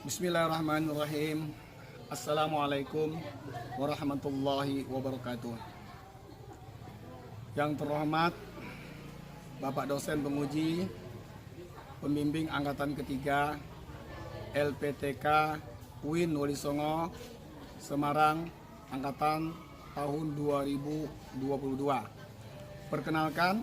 Bismillahirrahmanirrahim. Assalamualaikum warahmatullahi wabarakatuh. Yang terhormat Bapak dosen penguji pembimbing angkatan ketiga LPTK UIN Wali Songo Semarang angkatan tahun 2022. Perkenalkan,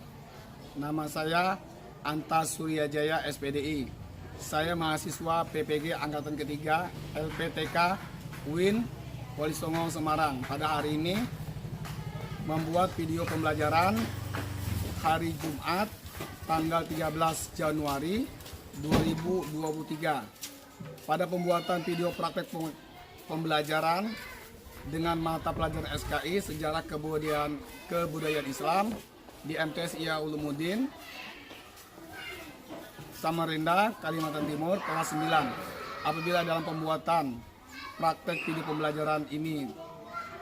nama saya Anta Suryajaya SPDI. Saya mahasiswa PPG angkatan ketiga LPTK UIN Wali Songo Semarang. Pada hari ini membuat video pembelajaran hari Jumat tanggal 13 Januari 2023. Pada pembuatan video praktek pembelajaran dengan mata pelajaran SKI Sejarah Kebudayaan Islam di MTS IA Ulumuddin Samarinda, Kalimantan Timur, kelas 9. Apabila dalam pembuatan praktek video pembelajaran ini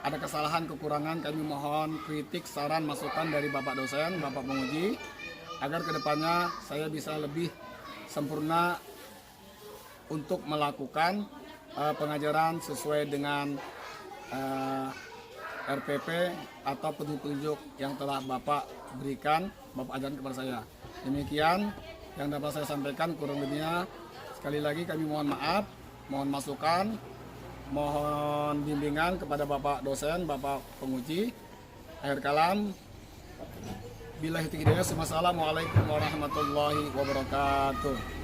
ada kesalahan, kekurangan, kami mohon kritik, saran, masukan dari Bapak dosen, Bapak penguji, agar kedepannya saya bisa lebih sempurna untuk melakukan pengajaran sesuai dengan RPP atau petunjuk yang telah Bapak berikan, Bapak ajarkan kepada saya. Demikian yang dapat saya sampaikan, kurang lebihnya sekali lagi kami mohon maaf, mohon masukan, mohon bimbingan kepada Bapak dosen, Bapak penguji. Akhir kalam, billahi taufiq hidayah. Wassalamualaikum warahmatullahi wabarakatuh.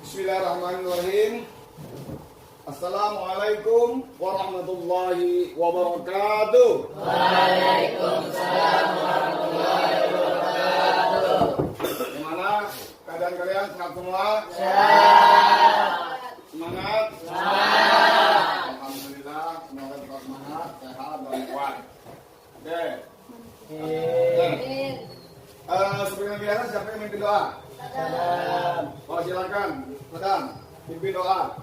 Bismillahirrahmanirrahim. Assalamualaikum warahmatullahi wabarakatuh. Waalaikumsalam warahmatullahi wabarakatuh. Gimana keadaan kalian? Sehat semua? Sehat. Semangat? Semangat. Alhamdulillah, semoga tetap semangat, sehat dan kuat. Oke. Seperti biasa, siapa yang mimpin doa? Oh, silakan. Sedang pimpin doa.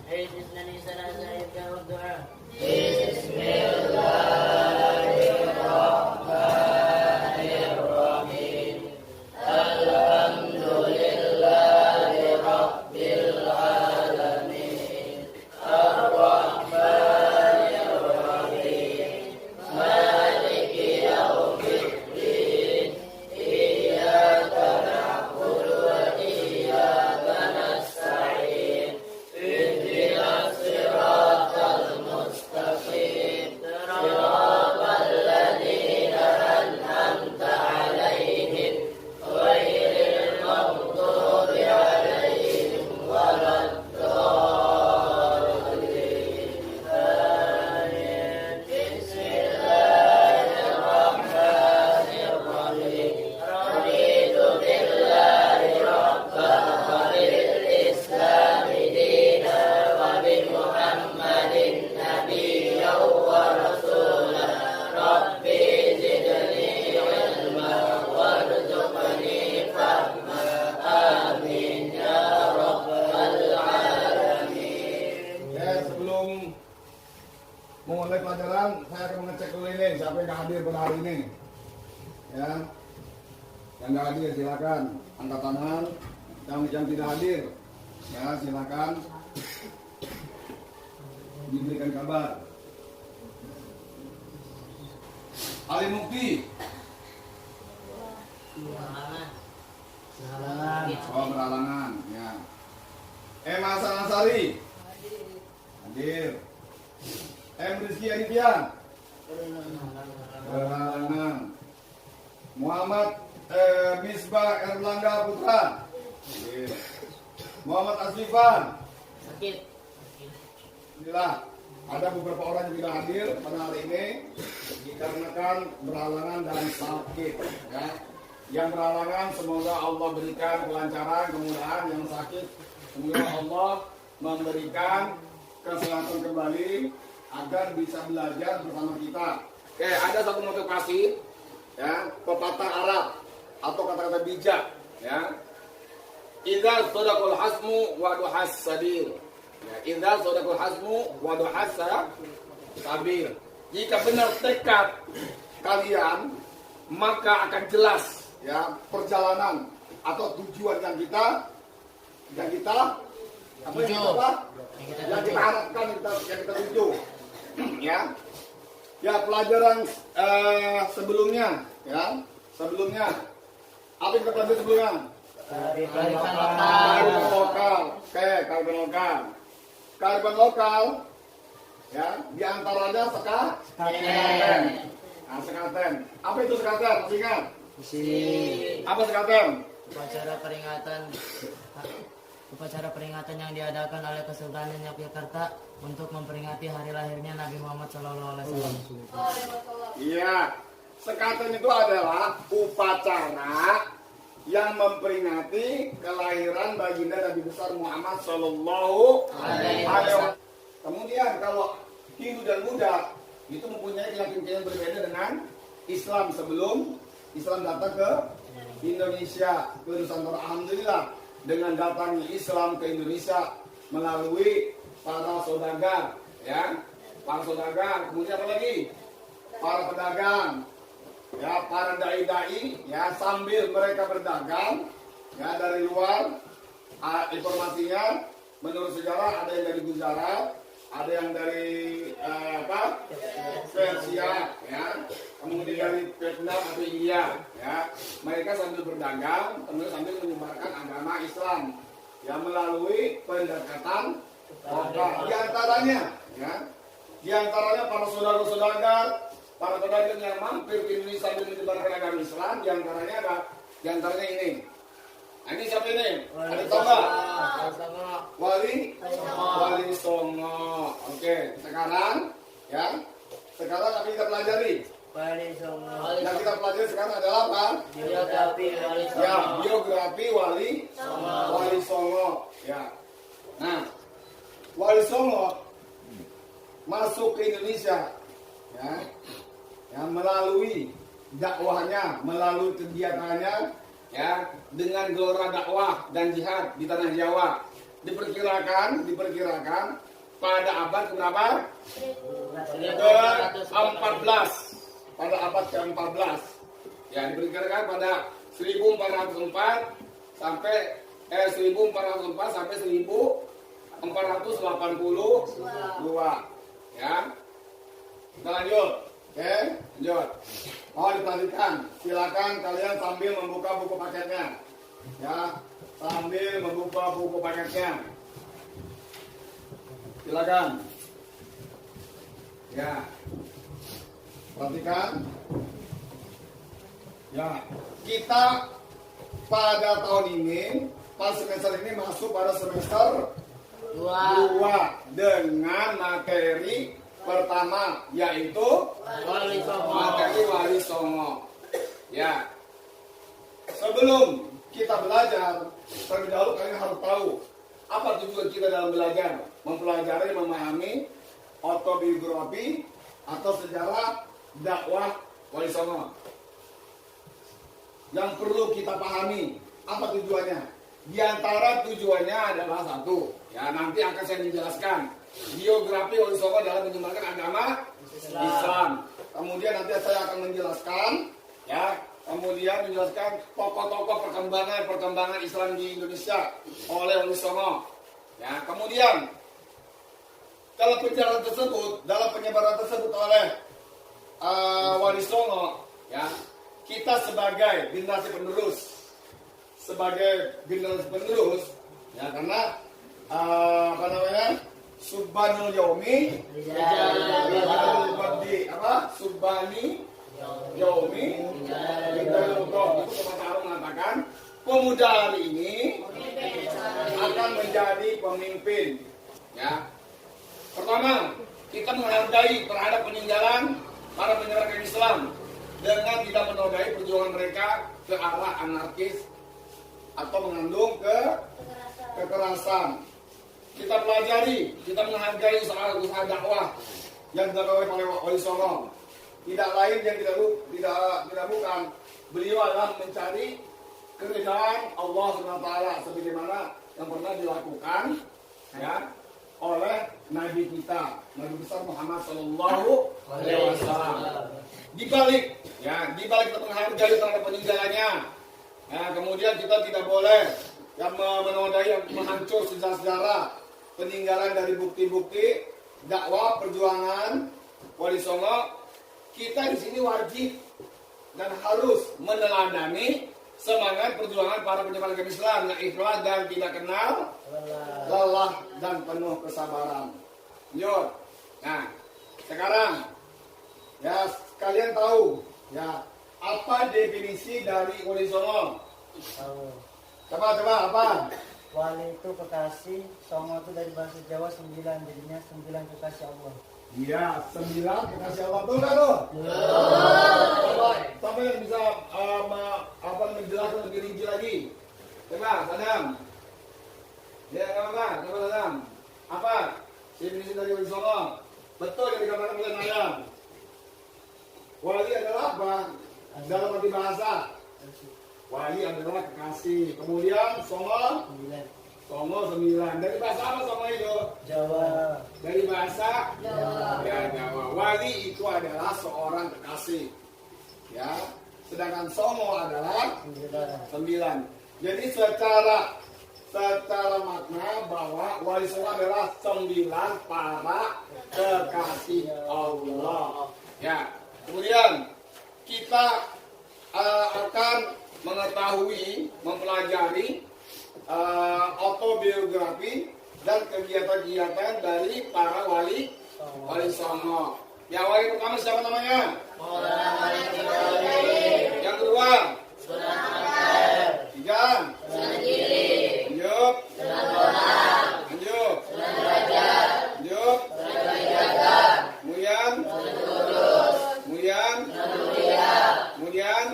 Bismillahirrahmanirrahim. Alhamdulillahirabbil alamin. Arrahmanir rahim. Maliki yaumiddin. Iyyaka na'budu wa iyyaka nasta'in. Ihdinas siratal mustaqim. Siratal ladzina an'amta 'alaihim ghairil maghdubi 'alaihim waladdallin. Amin. Bismillahirrahmanirrahim. Raditu billahi rabban wa bil islami dinan wa bi Muhammadin nabiyyan wa rasulan. Rabbi zidni ilman warzuqni fahman. Amin ya rabbal alamin. Ya, sebelum memulai pelajaran, saya akan mengecek dulu ini siapa yang hadir pada hari ini. Ya, yang nggak hadir silakan angkat tangan. Yang tidak hadir, ya silakan diberikan kabar. Ali Mukti, oh beralangan, ya. Hasan Ansari, hadir. Rizky Aditya, beralangan. Muhammad Misbah Erlangga Putra, hadir. Muhammad Asifan, Sakit. inilah ada beberapa orang yang tidak hadir pada hari ini dikarenakan berhalangan dan sakit. Ya. Yang berhalangan semoga Allah berikan kelancaran, kemudahan. Yang sakit semoga Allah memberikan kesehatan kembali agar bisa belajar bersama kita. Oke, ada satu motivasi, ya, pepatah Arab. atau kata-kata bijak, ya. Idza sadaqul hasmu wa duhas sabil. Ya, idza sadaqul hasmu wa duhas sabil. Jika benar tekad kalian, maka akan jelas ya perjalanan atau tujuan yang kita harapkan, yang kita tuju. Ya pelajaran sebelumnya apa yang kita pelajari sebelumnya? Kearifan lokal. Oke, kearifan lokal ya, diantaranya sekaten. Nah, sekaten. Apa itu sekaten? Masih ingat? Apa sekaten? Upacara peringatan yang diadakan oleh Kesultanan Yogyakarta untuk memperingati hari lahirnya Nabi Muhammad SAW. Iya, sekaten itu adalah upacara yang memperingati kelahiran baginda Nabi besar Muhammad Sallallahu Alaihi Wasallam. Kemudian kalau Hindu dan Buddha itu mempunyai keyakinan berbeda dengan Islam sebelum Islam datang ke Indonesia, ke Nusantara. Alhamdulillah dengan datangnya Islam ke Indonesia melalui para saudagar, ya, para saudagar. Kemudian apa lagi? Para pedagang. Ya, para dai-dai ya sambil mereka berdagang ya dari luar. Informasinya menurut sejarah ada yang dari Gujarat, ada yang dari Persia ya, kemudian dari Vietnam atau India ya. Mereka sambil berdagang, kemudian sambil menyebarkan agama Islam ya melalui pendekatan lokal. Di antaranya para saudara-saudara, para pedagang yang mampir ke Indonesia sambil menyebarkan agama Islam, di antaranya ini. Nah, ini siapa ini? Ada tahu nggak? Wali Songo. Oke, sekarang apa kita pelajari? Yang kita pelajari sekarang adalah apa? Biografi Wali Songo. Ya. Nah, Wali Songo masuk ke Indonesia, ya melalui dakwahnya, melalui kegiatannya, ya dengan gelora dakwah dan jihad di tanah Jawa. Diperkirakan pada abad berapa? Ke-14. Pada abad ke-14. Ya, diperkirakan pada 1404 sampai 1482. Ya. Kita lanjut. Oke, lanjut. Mau diperhatikan, silakan kalian sambil membuka buku paketnya. Ya, sambil membuka buku paketnya. Silakan. Ya. Perhatikan. Ya, kita pada tahun ini, pada semester ini masuk pada semester 2 dengan materi pertama yaitu materi Wali Songo. Ya. Sebelum kita belajar, terlebih dahulu kalian harus tahu apa tujuan kita dalam belajar, mempelajari, memahami autobiografi atau sejarah dakwah Wali Songo. Yang perlu kita pahami apa tujuannya? Di antara tujuannya adalah satu, ya nanti akan saya menjelaskan. Biografi Wali Songo dalam menyebarkan agama Islam. Kemudian nanti saya akan menjelaskan, ya, menjelaskan tokoh-tokoh perkembangan Islam di Indonesia oleh Wali Songo. Ya, kemudian dalam penyebaran tersebut oleh Wali Songo, ya, kita sebagai generasi penerus, ya karena Subhanul Yaumi Subhani Yaumi itu kata mengatakan pemuda hari ini akan menjadi pemimpin. Ya. Pertama, kita menghargai terhadap peninggalan para penyebaran Islam dengan tidak menodai perjuangan mereka ke arah anarkis atau mengandung kekerasan. Kita pelajari, kita menghargai usaha dakwah yang dilakukan oleh Wali Songo. tidak lain yang tidak bukan beliau adalah mencari keridhaan Allah SWT sebagaimana yang pernah dilakukan ya oleh Nabi kita, Nabi besar Muhammad Sallallahu Alaihi Wasallam. Dibalik kita menghargai terhadap peninggalannya. Ya, kemudian kita tidak boleh yang menodai, menghancur sejarah-sejarah peninggalan dari bukti-bukti dakwah perjuangan Wali Songo. Kita di sini wajib dan harus meneladani semangat perjuangan para penyebar agama Islam yang ikhlas dan tidak kenal lelah dan penuh kesabaran. Lanjut. Nah, sekarang ya kalian tahu ya apa definisi dari Wali Songo? Tahu. Coba apa? Wali itu kekasih, Songo itu dari bahasa Jawa 9, jadinya 9 kekasih Allah. Iya, 9 kekasih Allah. Betul kan tuh? Siapa yang bisa menjelaskan lebih rinci lagi? Coba, Sadam. Ya, apa? Coba Sadam. Apa? Definisi dari Wali Songo. Betul yang dikatakan oleh Nayam. Wali adalah apa? Dalam arti bahasa. Wali adalah kekasih. Kemudian Songo 9. Dari bahasa apa Songo itu? Jawa. Dari bahasa ya, Jawa. Wali itu adalah seorang kekasih. Ya. Sedangkan Songo adalah 9. Jadi secara makna bahwa Wali Songo adalah 9 para kekasih Allah. Ya. Kemudian kita akan mengetahui, mempelajari autobiografi dan kegiatan-kegiatan dari para wali Songo. Yang wali pertama siapa namanya? Yang kedua? Tiga? Lanjut. Lanjut. Kemudian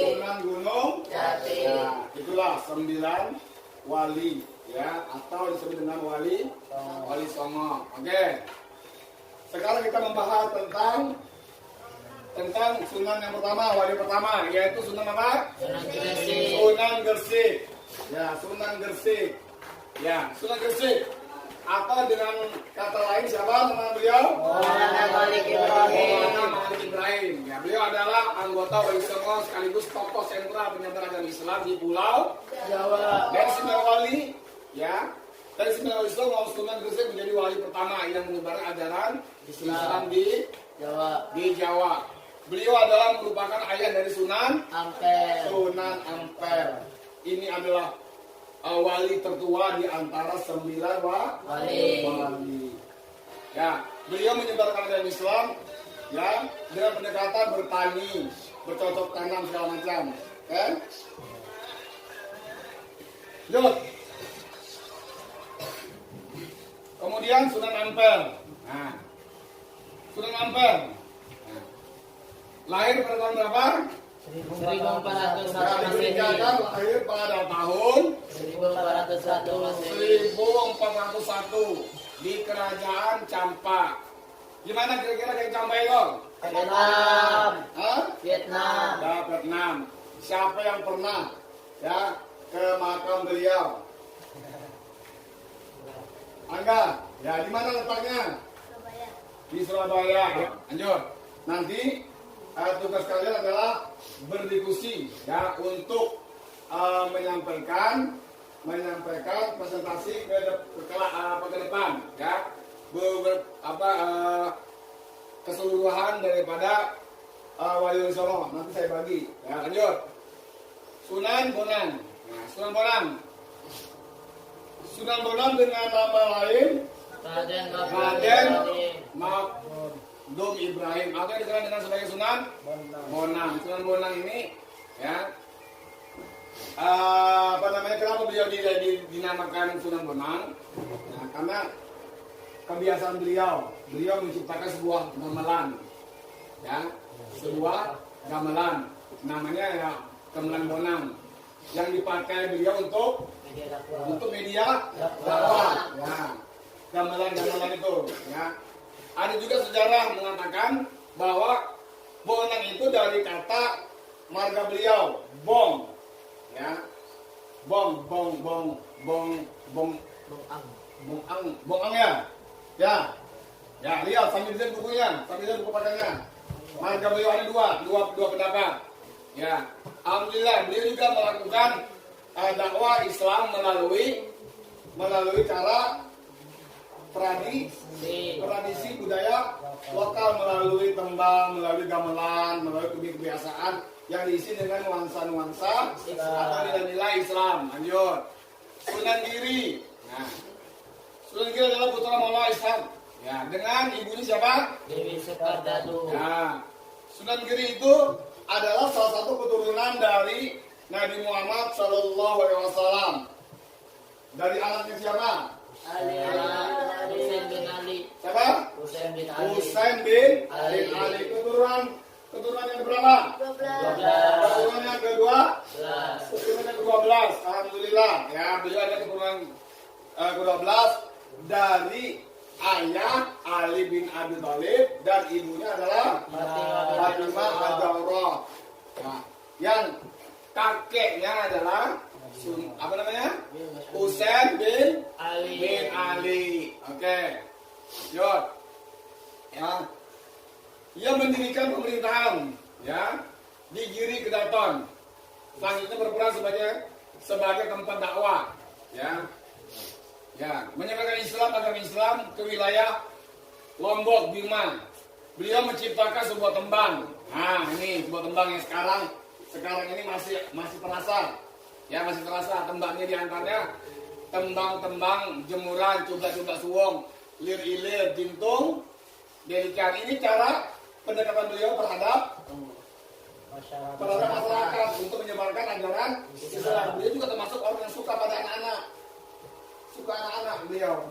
Sunan Gunung Jati. Nah, itulah 9 wali ya, atau disebut dengan wali Songo. Oke. Sekarang kita membahas tentang Sunan yang pertama, wali pertama, yaitu Sunan apa? Sunan Gresik. Ya, Sunan Gresik. Ya, Sunan Gresik. Atau dengan kata lain siapa nama beliau? Maulana Malik Ibrahim. Ya, beliau adalah anggota Wali Songo sekaligus tokoh sentral penyebar agama Islam di Pulau Jawa. Dari 9 wali, ya, dari 9 wali Songo, Sunan Gresik menjadi wali pertama yang menyebarkan ajaran Islam di Jawa. Beliau adalah merupakan ayah dari Sunan Ampel. Ini adalah wali tertua di antara 9 wali. Ya, beliau menyebarkan agama Islam ya dengan pendekatan bertani, bercocok tanam segala macam. Kan? Lanjut. Kemudian Sunan Ampel. Nah, Sunan Ampel. Nah, lahir pada tahun berapa? 1401 Dikatakan lahir pada tahun 1401 di Kerajaan Campa. Gimana kira-kira kayak Campa itu? Vietnam. Hah? Vietnam. Ya, Vietnam. Siapa yang pernah ya ke makam beliau? Angga, ya di mana letaknya? Di Surabaya. Ya, lanjut. Nanti tugas kalian adalah berdiskusi ya untuk menyampaikan presentasi ke depan ya keseluruhan daripada Wali Songo. Nanti saya bagi ya. Lanjut. Sunan Bonang. Nah, Sunan Bonang dengan nama lain Raden Magdum Ibrahim atau dikenal dengan sebagai Sunan Bonang. Sunan Bonang ini ya kenapa beliau dinamakan Sunan Bonang? Nah, karena kebiasaan beliau menciptakan sebuah gamelan ya, sebuah gamelan namanya ya gamelan Bonang yang dipakai beliau untuk media dakwah ya, gamelan itu ya. Ada juga sejarah mengatakan bahwa Bonang itu dari kata marga beliau, bong, ya, bong ya, ya, lihat sambil lihat bukunya, sambil lihat buku pakainya. Marga beliau ada dua pendapat, ya. Alhamdulillah beliau juga melakukan dakwah Islam melalui cara tradisi budaya lokal, melalui tembang, melalui gamelan, melalui kebiasaan yang diisi dengan nuansa-nuansa atau nilai-nilai Islam. Lanjut. Sunan Giri. Nah, Sunan Giri adalah putra Maulana Ishaq. Ya, dengan ibunya siapa? Dewi Sekardadu. Nah, Sunan Giri itu adalah salah satu keturunan dari Nabi Muhammad SAW. Dari anaknya siapa? Ali Husain bin Ali. Siapa? Husain bin Ali. Husain bin Ali. Keturunan yang berapa? 12. Keturunan yang kedua? 11. Keturunan yang ke-12. Alhamdulillah. Ya, beliau ada keturunan ke-12 dari ayah Ali bin Abi Thalib dan ibunya adalah Fatimah Az-Zahra. Nah, yang kakeknya adalah apa namanya? Husain bin Ali. Oke. Yuk. Ya. Ia mendirikan pemerintahan, ya, di Giri Kedaton. Selanjutnya berperan sebagai tempat dakwah, ya. Ya, menyebarkan agama Islam ke wilayah Lombok, Bima. Beliau menciptakan sebuah tembang. Nah, ini sebuah tembang yang sekarang ini masih terasa. Ya, masih terasa tembangnya, di antaranya tembang-tembang jemuran, coba-coba suwong, lir-ilir, jintung, delikan. Ini cara pendekatan beliau terhadap masyarakat untuk menyebarkan ajaran Islam. Beliau juga termasuk orang yang suka pada anak-anak. Suka anak-anak beliau.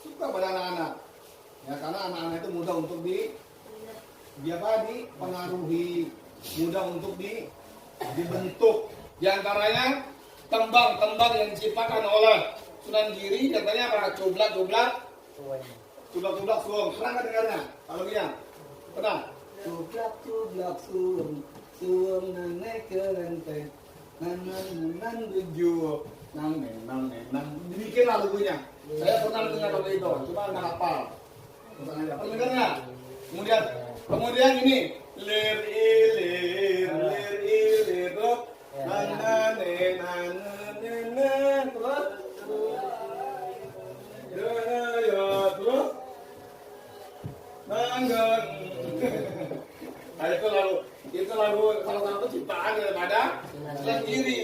Suka pada anak-anak. Ya, karena anak-anak itu mudah untuk dipengaruhi, mudah untuk dibentuk. Di antaranya tembang-tembang yang diciptakan oleh Sunan Giri, contohnya apa? Coblak-coblak suwung. Pernah nggak dengarnya? Kalau dia pernah? Coblak suwung nenek kerenteng, nan tujuh, nang. Demikianlah lagunya. Saya pernah dengar lagu itu, cuma nggak hafal. Pernah dengarnya? Kemudian ini lir ilir terus terus nanggan. Nah, itu lagu salah satu ciptaan daripada Sunan Giri.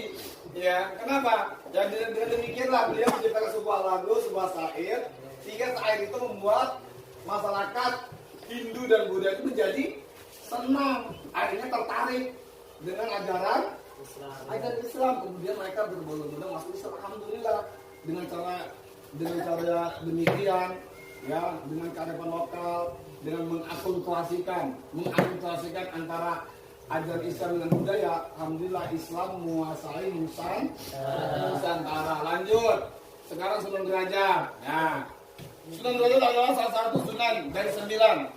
Ya, kenapa? Ya, dengan demikianlah beliau menciptakan sebuah lagu, sebuah syair, sehingga syair itu membuat masyarakat Hindu dan Buddha itu menjadi senang, akhirnya tertarik dengan ajaran Islam. Kemudian mereka berbondong-bondong masuk Islam. Alhamdulillah, dengan cara demikian, ya, dengan kearifan lokal, dengan mengakulturasikan antara ajaran Islam dengan budaya. Alhamdulillah, Islam menguasai Nusantara. Lanjut, sekarang Sunan Derajat. Ya, Sunan Derajat adalah salah satu sunan dari 9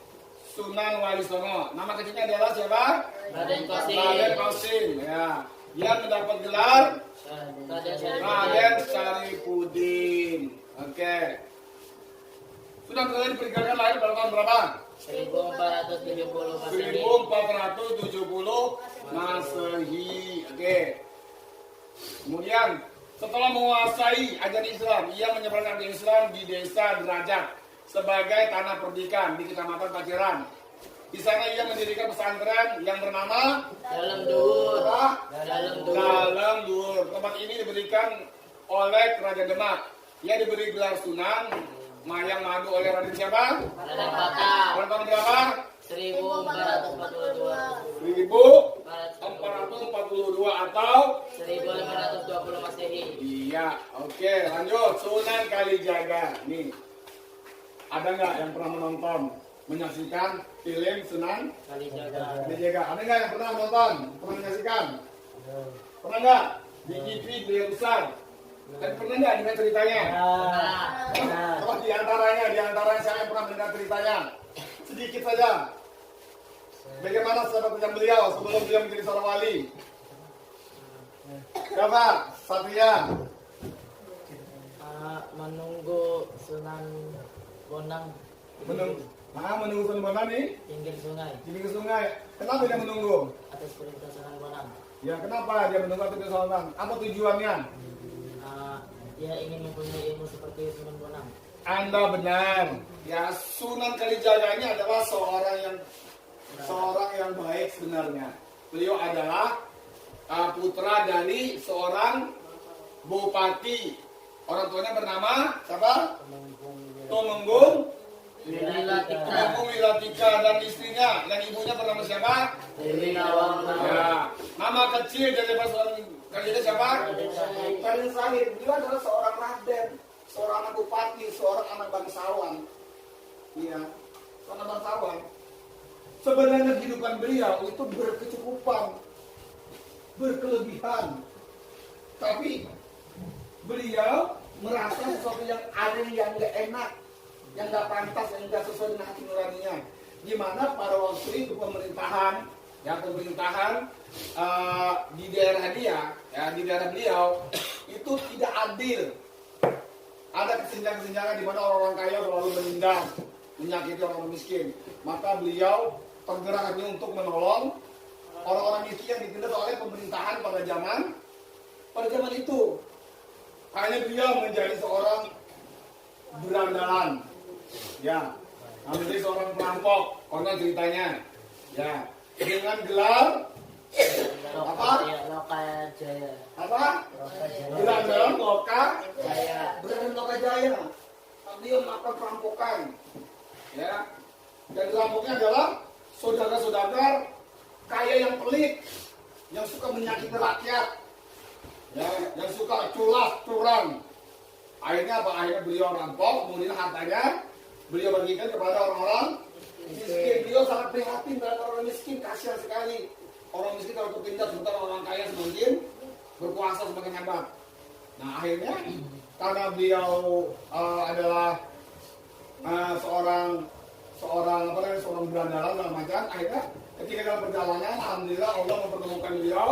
Sunan Wali Songo. Nama kecilnya adalah siapa? Raden Qasim. Ya, dia mendapat gelar Raden Syarifuddin. Oke. Sunan Derajat diperkirakan lahir pada tahun berapa? 1470 Masehi. 1470 Masehi. Oke. Kemudian setelah menguasai ajaran Islam, ia menyebarkan ajaran Islam di desa Derajat sebagai tanah perdikan di Kecamatan Paciran. Di sana ia mendirikan pesantren yang bernama Dalam Dur. Dalam Dur. Tempat ini diberikan oleh Kerajaan Demak. Ia diberi gelar Sunan Mayang Madu oleh Raden siapa? Raden Patah. Pada tahun berapa? 1442 atau 1520 Masehi. Iya, oke, lanjut. Sunan Kalijaga. Nih, ada nggak yang pernah menyaksikan film Sunan Kalijaga? Ada nggak yang pernah menyaksikan? Pernah nggak? Di TV beliau besar. Dan pernah nggak dengar ceritanya? Coba di antaranya siapa yang pernah mendengar ceritanya? Sedikit saja. Bagaimana sahabat yang beliau sebelum beliau menjadi seorang wali? Siapa? Satria. Menunggu Sunan Bonang Menunggu Sunan Bonang nih pinggir sungai di sungai. Kenapa dia menunggu? atas perintah Sunan Bonang. Ya kenapa dia menunggu atau Sunan Bonang? Apa tujuannya? Dia ingin mempunyai ilmu seperti Sunan Bonang. Anda benar. Ya Sunan Kalijaga ini adalah seorang yang baik sebenarnya. Beliau adalah putra dari seorang bupati. Orang tuanya bernama siapa? Tumenggung Wilatika dan istrinya dan ibunya bernama siapa? Dewi Nawang. Ya, nama kecil dari seorang Kalijaga siapa? Raden Sahid. Beliau adalah seorang raden, seorang anak bupati, seorang anak bangsawan. Iya, seorang bangsawan. Sebenarnya kehidupan beliau itu berkecukupan, berkelebihan. Tapi beliau merasa sesuatu yang aneh, yang nggak enak, yang nggak pantas, yang nggak sesuai dengan hati nuraninya. Gimana pada waktu itu pemerintahan di daerah dia, ya di daerah beliau itu tidak adil. Ada kesenjangan-kesenjangan di mana orang-orang kaya selalu menindas, menyakiti orang miskin. Maka beliau tergerak hati untuk menolong orang-orang miskin yang ditindas oleh pemerintahan pada zaman itu. Hanya beliau menjadi seorang berandalan, ya, menjadi seorang perampok. Konon ceritanya, ya, dengan gelar apa? Lokajaya. Apa? Berandalan Loka Jaya. Berandalan Loka Jaya. Beliau melakukan perampokan, ya, dan perampoknya adalah saudagar-saudagar kaya yang pelit, yang suka menyakiti rakyat. Ya, yang suka curang. Akhirnya apa? Akhirnya beliau rampok, kemudian hartanya beliau bagikan kepada orang-orang miskin. Beliau sangat prihatin terhadap orang miskin, kasihan sekali. Orang miskin kalau tertindas, sementara orang kaya semakin berkuasa, semakin hebat. Nah akhirnya karena beliau adalah seorang berandalan dalam macam, akhirnya ketika dalam perjalanan, alhamdulillah Allah mempertemukan beliau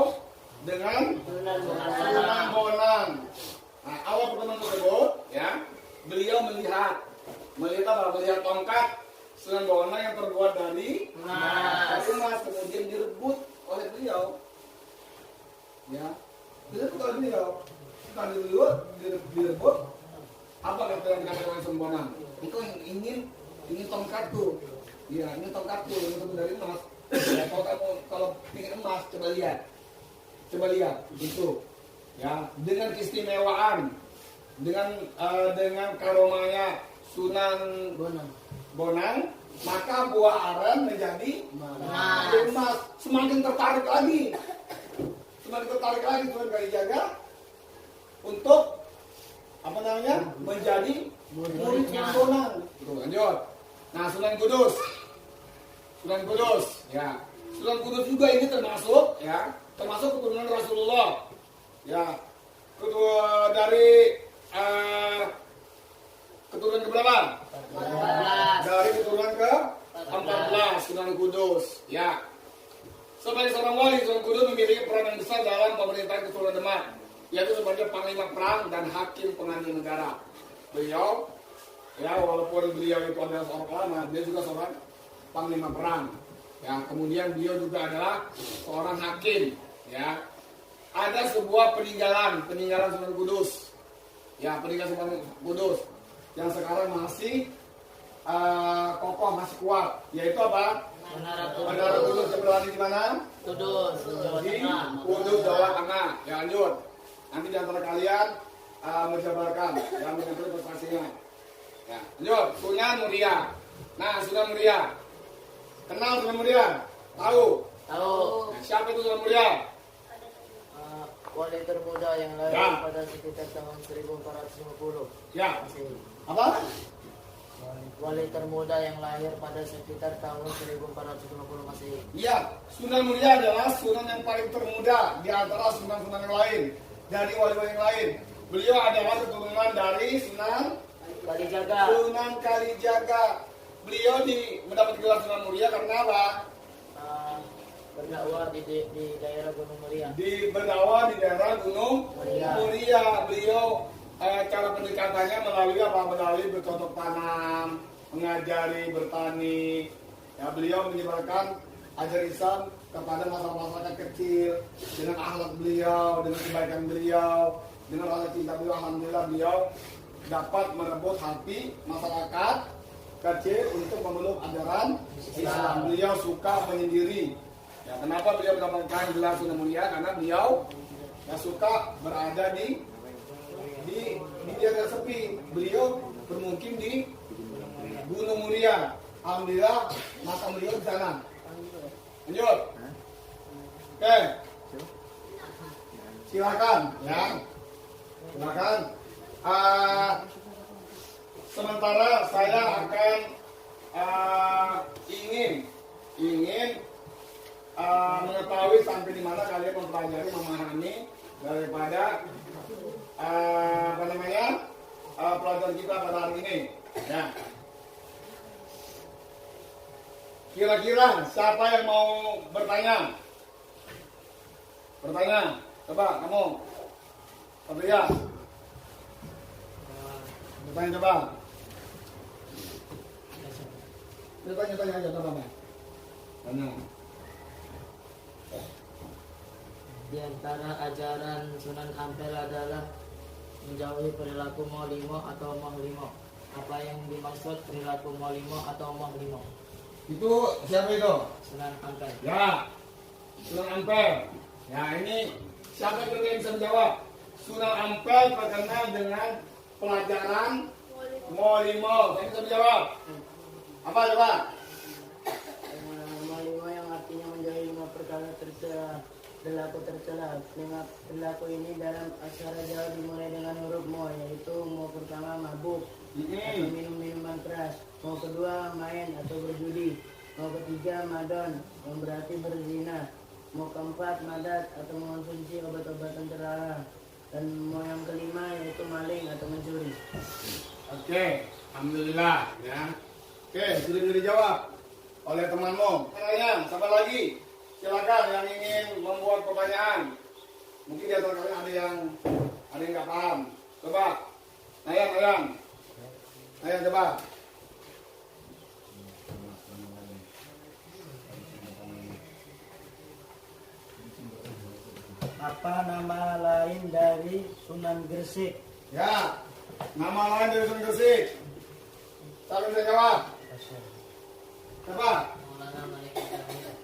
dengan Sunan Bonang. Nah, awal pertemuan tersebut, ya, beliau melihat tongkat Sunan Bonang yang terbuat dari emas, kemudian direbut oleh beliau. Ya, direbut oleh beliau. Setelah direbut, apa kata yang dikatakan oleh Sunan Bonang? Itu ingin tongkatku. Ya, ini tongkatku, ini terbuat dari emas. Ya, kalau ingin emas, coba lihat itu, ya, dengan keistimewaan, dengan karomanya Sunan Bonang, maka buah aren menjadi emas. Semakin tertarik lagi Sunan Kalijaga untuk menjadi muridnya Bonang. Lanjut. Nah, Sunan Kudus, ya, Sunan Kudus juga ini termasuk keturunan Rasulullah, ya, dari keturunan keberapa? 14. Dari keturunan ke-14 Sunan Kudus, ya. Sebagai seorang wali, Sunan Kudus memiliki peran yang besar dalam pemerintahan keturunan Demak, yaitu sebagai panglima perang dan hakim pengadil negara. Beliau, ya, walaupun beliau itu adalah seorang ulama, dia juga seorang panglima perang. Ya, kemudian beliau juga adalah seorang hakim. Ya, ada sebuah peninggalan Sunan Kudus. Ya, peninggalan Sunan Kudus yang sekarang masih kokoh, masih kuat. Yaitu apa? Menara Kudus yang berada di mana? Kudus, Jawa Di Tengah. Kudus, Jawa Tengah. Ya, lanjut. Nanti di antara kalian menjabarkan yang mengenai prestasinya. Ya, lanjut. Sunan Muria. Nah, Sunan Muria. Kenal Sunan Muria? Tahu? Nah, siapa itu Sunan Muria? Wali termuda yang lahir Ya. pada sekitar tahun 1450 Ya. Masehi. Apa? Wali termuda yang lahir pada sekitar tahun 1450 Masehi. Iya, Sunan Muria adalah sunan yang paling termuda di antara sunan-sunan yang lain, dari wali-wali yang lain. Beliau adalah keturunan dari Sunan Kalijaga. Kalijaga. Beliau mendapat gelar Sunan Muria karena apa? berdakwah di daerah Gunung Muria. Berdakwah di daerah Gunung Muria. Beliau cara pendekatannya melalui apa? Melalui bercocok tanam, mengajari bertani. Ya, beliau menyebarkan ajaran Islam kepada masyarakat kecil dengan akhlak beliau, dengan kebaikan beliau, dengan rasa cinta beliau. Alhamdulillah beliau dapat merebut hati masyarakat kecil untuk memeluk ajaran Islam. Beliau suka menyendiri. Ya, kenapa beliau mendapatkan gelar Sunan Muria? Karena beliau suka berada di daerah sepi. Beliau bermukim di Gunung Muria. Alhamdulillah makam beliau di sana. Lanjut. Oke. Silakan ya. Silakan. Sementara saya akan ingin mengetahui sampai di mana kalian mempelajari, memahami daripada pelajaran kita pada hari ini. Ya. Kira-kira siapa yang mau bertanya? Coba kamu. Andreas. Bertanya coba. Tanya aja coba. Tanya. Di antara ajaran Sunan Ampel adalah menjauhi perilaku molimo atau mohlimo. Apa yang dimaksud perilaku molimo atau mohlimo? Itu siapa itu? Sunan Ampel. Ya, Sunan Ampel. Ya, ini siapa yang bisa menjawab? Sunan Ampel terkenal dengan pelajaran molimo. Saya bisa menjawab. Apa coba? Molimo yang artinya menjauhi 5 perkara tercela, perilaku tercela. Perilaku ini dalam aksara Jawa dimulai dengan huruf mo, yaitu mo pertama mabuk atau minum minuman keras, mo kedua main atau berjudi, mo ketiga madon yang berarti berzina, mo keempat madat atau mengonsumsi obat-obatan terlarang, dan mo yang kelima yaitu maling atau mencuri. Oke, alhamdulillah ya. Oke, sudah dijawab oleh temanmu. Pertanyaan, siapa lagi? Silakan yang ingin membuat pertanyaan. Mungkin di antara kalian ada yang nggak paham. Coba, Nayan coba. Apa nama lain dari Sunan Gresik? Ya, nama lain dari Sunan Gresik. Siapa bisa jawab? Coba.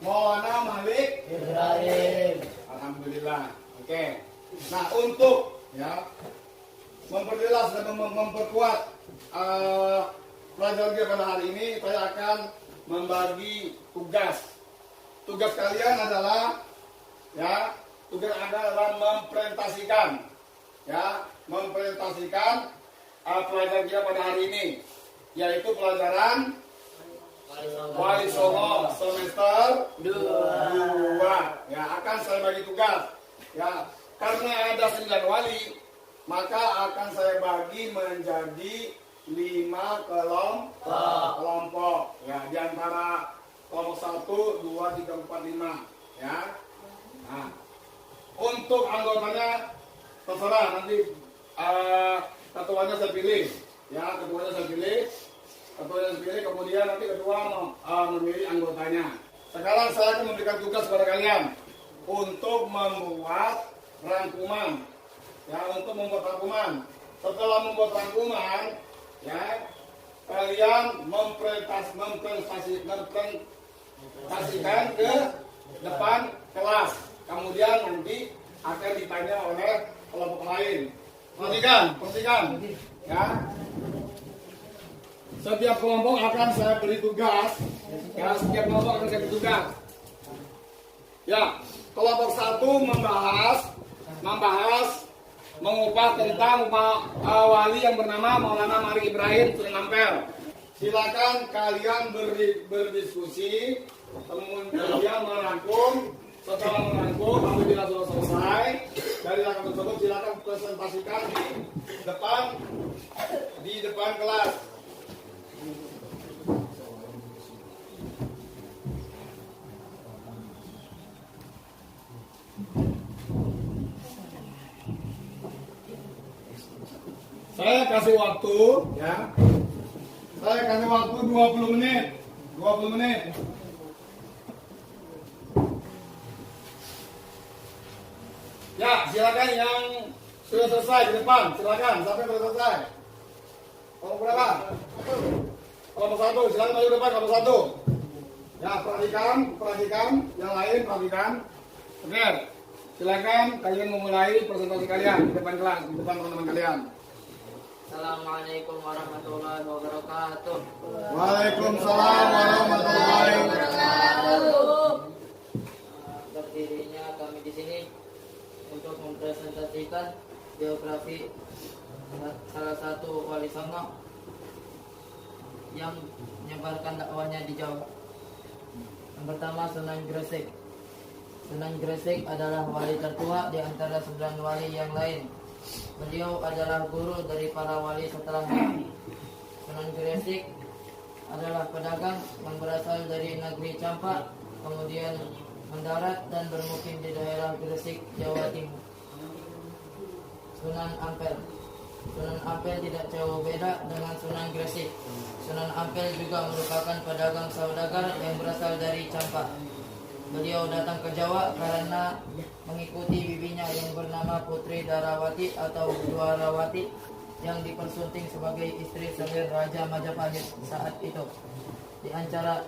Maulana Malik Ibrahim. Alhamdulillah. Oke. Nah, untuk ya memperjelas dan memperkuat pelajaran kita pada hari ini, saya akan membagi tugas. Tugas kalian adalah mempresentasikan pelajaran kita pada hari ini, yaitu pelajaran Wali Songo semester 2. Ya, akan saya bagi tugas. Ya, karena ada 9 wali, maka akan saya bagi menjadi 5 kelompok. Ya, di antara kelompok 1, 2, 3, 4, 5. Ya. Nah, untuk anggotanya terserah nanti ketuanya saya pilih. Ya, ketuanya saya pilih, kemudian nanti ketua memilih anggotanya. Sekarang saya akan memberikan tugas kepada kalian untuk membuat rangkuman. Setelah membuat rangkuman, ya, kalian mempresentasikan ke depan kelas. Kemudian nanti akan ditanya oleh kelompok lain. Perhatikan, ya. Setiap kelompok akan saya beri tugas. Ya, Ya, kelompok 1 membahas mengupas tentang wali yang bernama Maulana Malik Ibrahim Sunan Ampel. Silakan kalian berdiskusi, kemudian merangkum. Setelah merangkum, apabila sudah selesai dari rangkuman tersebut, silakan presentasikan di depan kelas. kasih waktu, ya. Saya kasih waktu 20 menit. 20 menit. Ya, silakan yang sudah selesai di depan. Silakan, sampai sudah selesai. Kelompok berapa? Kelompok 1, silakan maju depan kelompok 1. Ya, perhatikan. Yang lain perhatikan. Oke, silakan kalian memulai presentasi kalian di depan kelas, di depan teman-teman kalian. Assalamualaikum warahmatullahi wabarakatuh. Waalaikumsalam warahmatullahi wabarakatuh. Berdirinya kami di sini untuk mempresentasikan biografi salah satu wali songo yang menyebarkan dakwahnya di Jawa. Yang pertama, Sunan Gresik. Sunan Gresik adalah wali tertua di antara 9 wali yang lain. Beliau adalah guru dari para wali setelahnya. Sunan Gresik adalah pedagang yang berasal dari negeri Campak, kemudian mendarat dan bermukim di daerah Gresik, Jawa Timur. Sunan Ampel. Sunan Ampel tidak jauh beda dengan Sunan Gresik. Sunan Ampel juga merupakan pedagang saudagar yang berasal dari Campak. Beliau datang ke Jawa karena mengikuti bibinya yang bernama Putri Darawati atau Dwarawati yang dipersunting sebagai istri selir Raja Majapahit saat itu. Di antara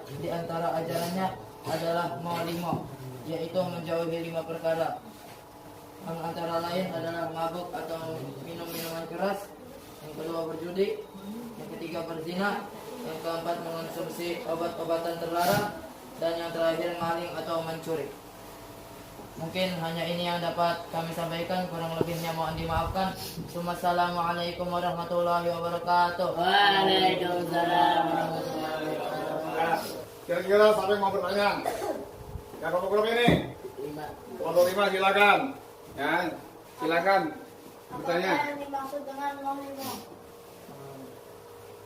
ajarannya adalah Molimo, yaitu menjauhi 5 perkara. Yang antara lain adalah mabuk atau minum minuman keras, yang kedua berjudi, yang ketiga berzina, yang keempat mengonsumsi obat-obatan terlarang, dan yang terakhir maling atau mencuri. Mungkin hanya ini yang dapat kami sampaikan, kurang lebihnya mohon dimaafkan. Wassalamualaikum warahmatullahi wabarakatuh. Waalaikumsalam warahmatullahi wabarakatuh. Ya, kira-kira siapa yang mau bertanya? Ya, kelompok berapa ini? 5. Kelompok 5 silakan. Ya, silakan bertanya. Apa yang dimaksud dengan Molimo?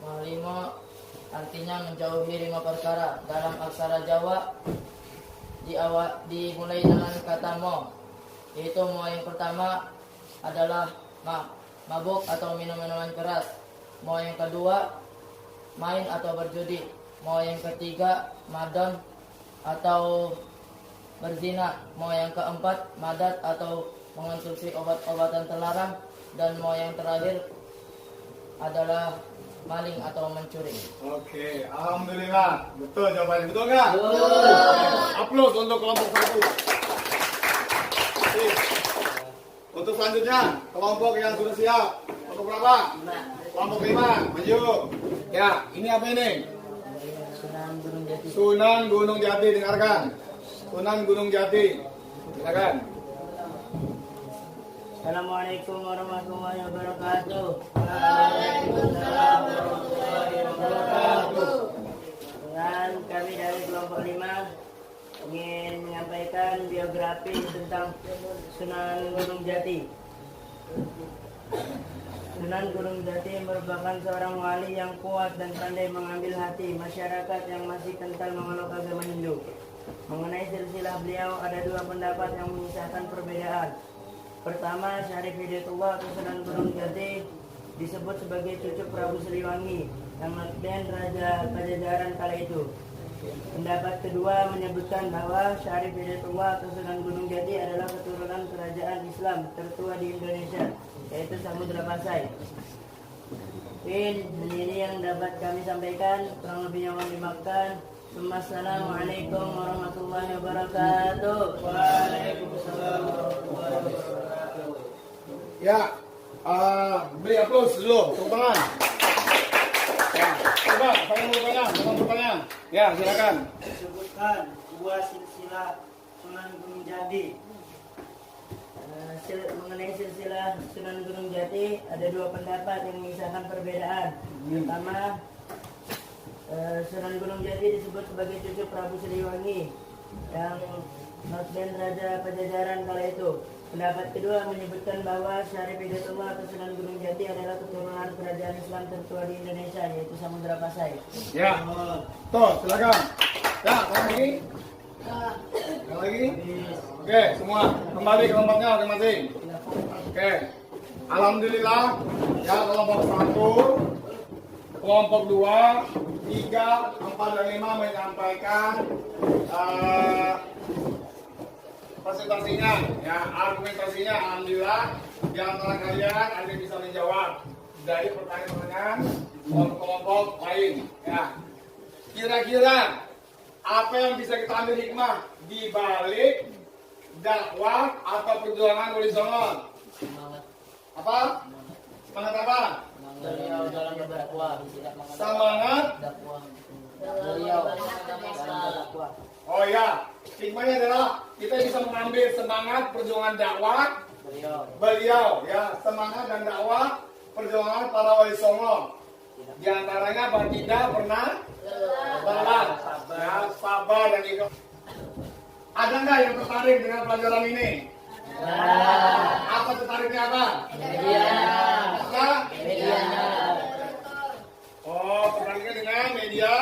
Molimo artinya menjauhi 5 perkara. Dalam aksara Jawa dimulai dengan kata mo, yaitu mo yang pertama adalah mabuk atau minum minuman keras. Mo yang kedua main atau berjudi. Mo yang ketiga madon atau berzina. Mo yang keempat madat atau mengonsumsi obat-obatan terlarang. Dan mo yang terakhir adalah maling atau mencuri. Oke, alhamdulillah. Betul jawabannya. Betul nggak? Betul. Aplaus untuk kelompok 1. Untuk selanjutnya, kelompok yang sudah siap. Kelompok berapa? 5. Kelompok 5, maju. Ya, ini apa ini? Sunan Gunung Jati. Sunan Gunung Jati, dengarkan. Sunan Gunung Jati. Silakan. Assalamualaikum warahmatullahi wabarakatuh. Waalaikumsalam warahmatullahi wabarakatuh. Dan kami dari kelompok 5 ingin menyampaikan biografi tentang Sunan Gunung Jati. Sunan Gunung Jati merupakan seorang wali yang kuat dan pandai mengambil hati masyarakat yang masih kental mengelak agama Hindu. Mengenai silsilah beliau ada 2 pendapat yang menyisakan perbedaan. Pertama, Syarif Hidayatullah atau Sunan Gunung Jati disebut sebagai cucu Prabu Siliwangi yang notabene Raja Pajajaran kala itu. Pendapat kedua menyebutkan bahwa Syarif Hidayatullah atau Sunan Gunung Jati adalah keturunan kerajaan Islam tertua di Indonesia, yaitu Samudra Pasai. Ini yang dapat kami sampaikan, kurang lebihnya mohon dimaafkan. Assalamualaikum warahmatullahi wabarakatuh. Waalaikumsalam warahmatullahi wabarakatuh. Ya, beri aplaus dulu, tepuk tangan. Ya, coba, saya mau bertanya. Ya, silakan. Sebutkan 2 silsilah Sunan Gunung Jati. Mengenai silsilah Sunan Gunung Jati ada 2 pendapat yang mengisahkan perbedaan. Pertama, Sunan Gunung Jati disebut sebagai cucu Prabu Siliwangi yang notabene Raja Pajajaran kala itu. Pendapat kedua menyebutkan bahwa Syarif Hidayatullah atau Sunan Gunung Jati adalah keturunan kerajaan Islam tertua di Indonesia, yaitu Samudra Pasai. Ya, tuh silakan. Ya, lagi. Yang lagi? Oke, semua kembali ke tempatnya masing-masing. Oke, Alhamdulillah, ya kelompok 1, kelompok 2, 3, 4, dan 5 menyampaikan presentasinya, ya argumentasinya. Alhamdulillah, di antara kalian ada yang bisa menjawab dari pertanyaan-pertanyaan kelompok lain. Ya, kira-kira apa yang bisa kita ambil hikmah di balik dakwah atau perjuangan Wali Songo? Apa? Semangat apa? Beliau dalam berdakwah. Semangat. Dakwah. Beliau dalam berdakwah. Oh ya, hikmahnya adalah kita bisa mengambil semangat perjuangan dakwah beliau, ya, semangat dan dakwah perjuangan para Wali Songo. Di antaranya tidak pernah lelah, ya, sabar dan ikhlas. Ada nggak yang tertarik dengan pelajaran ini? Apa tertariknya apa? Apa? Oh, tertariknya dengan media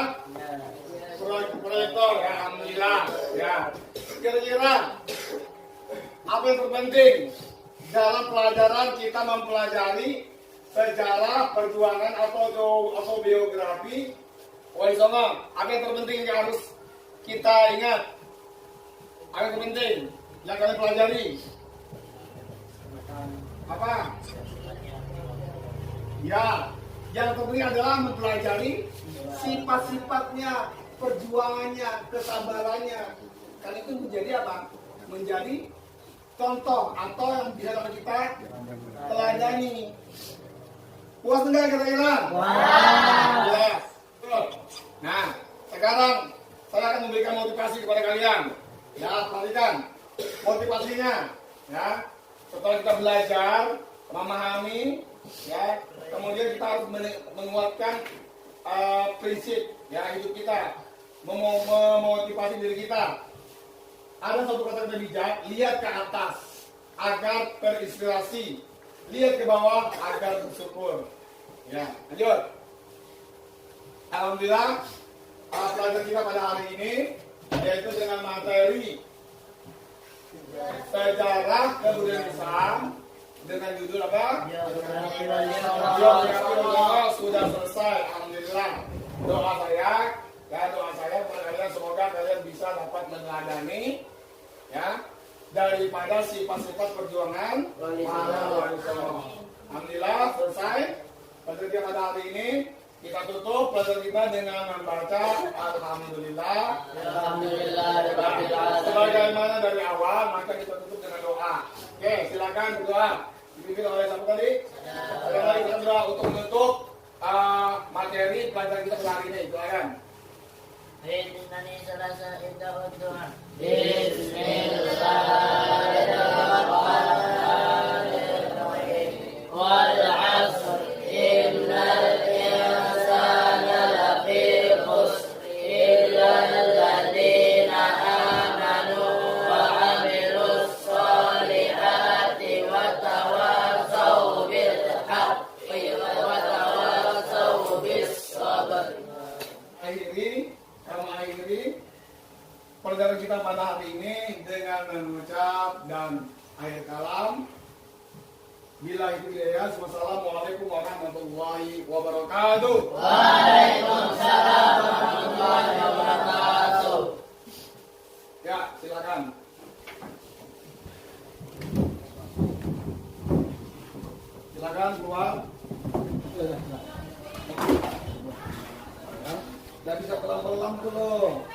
proyektor, ya, alhamdulillah. Ya, kira-kira apa yang terpenting dalam pelajaran kita mempelajari sejarah perjuangan atau biografi Wali Songo? Apa yang terpenting yang harus kita ingat? Apa yang terpenting yang kalian pelajari? Apa? Ya, yang terpenting adalah mempelajari sifat-sifatnya, perjuangannya, kesabarannya. Karena itu menjadi apa? Menjadi contoh atau yang bisa dapat kita teladani. Puas enggak kira-kira? Ya. Nah, sekarang saya akan memberikan motivasi kepada kalian. Ya, perhatikan motivasinya. Ya, setelah kita belajar, memahami, ya, kemudian kita harus menguatkan prinsip, ya, hidup kita, memotivasi diri kita. Ada satu kata bijak, lihat ke atas agar terinspirasi, lihat ke bawah agar bersyukur. Ya, lanjut. Alhamdulillah, pelajaran kita pada hari ini yaitu dengan materi sejarah kebudayaan Islam dengan judul apa? Biografi sudah selesai. Alhamdulillah. Doa saya kepada kalian, semoga kalian bisa dapat meneladani, ya, daripada sifat-sifat perjuangan Wali Songo. Alhamdulillah selesai pelajaran kita pada hari ini. Kita tutup pelajaran kita dengan membaca Alhamdulillah. Sebagaimana dari awal, maka kita tutup dengan doa. Oke, silakan berdoa. Dipimpin oleh siapa tadi? Sekali lagi kita berdoa untuk menutup materi pelajaran kita pada hari ini. Silakan. Akhiri pelajaran kita pada hari ini dengan mengucap dan akhir kalam. Bila itu hidayah. Wassalamualaikum warahmatullahi wabarakatuh. Waalaikumsalam warahmatullahi wabarakatuh. Ya, silakan. Silakan keluar. Ya, bisa pelan-pelan dulu.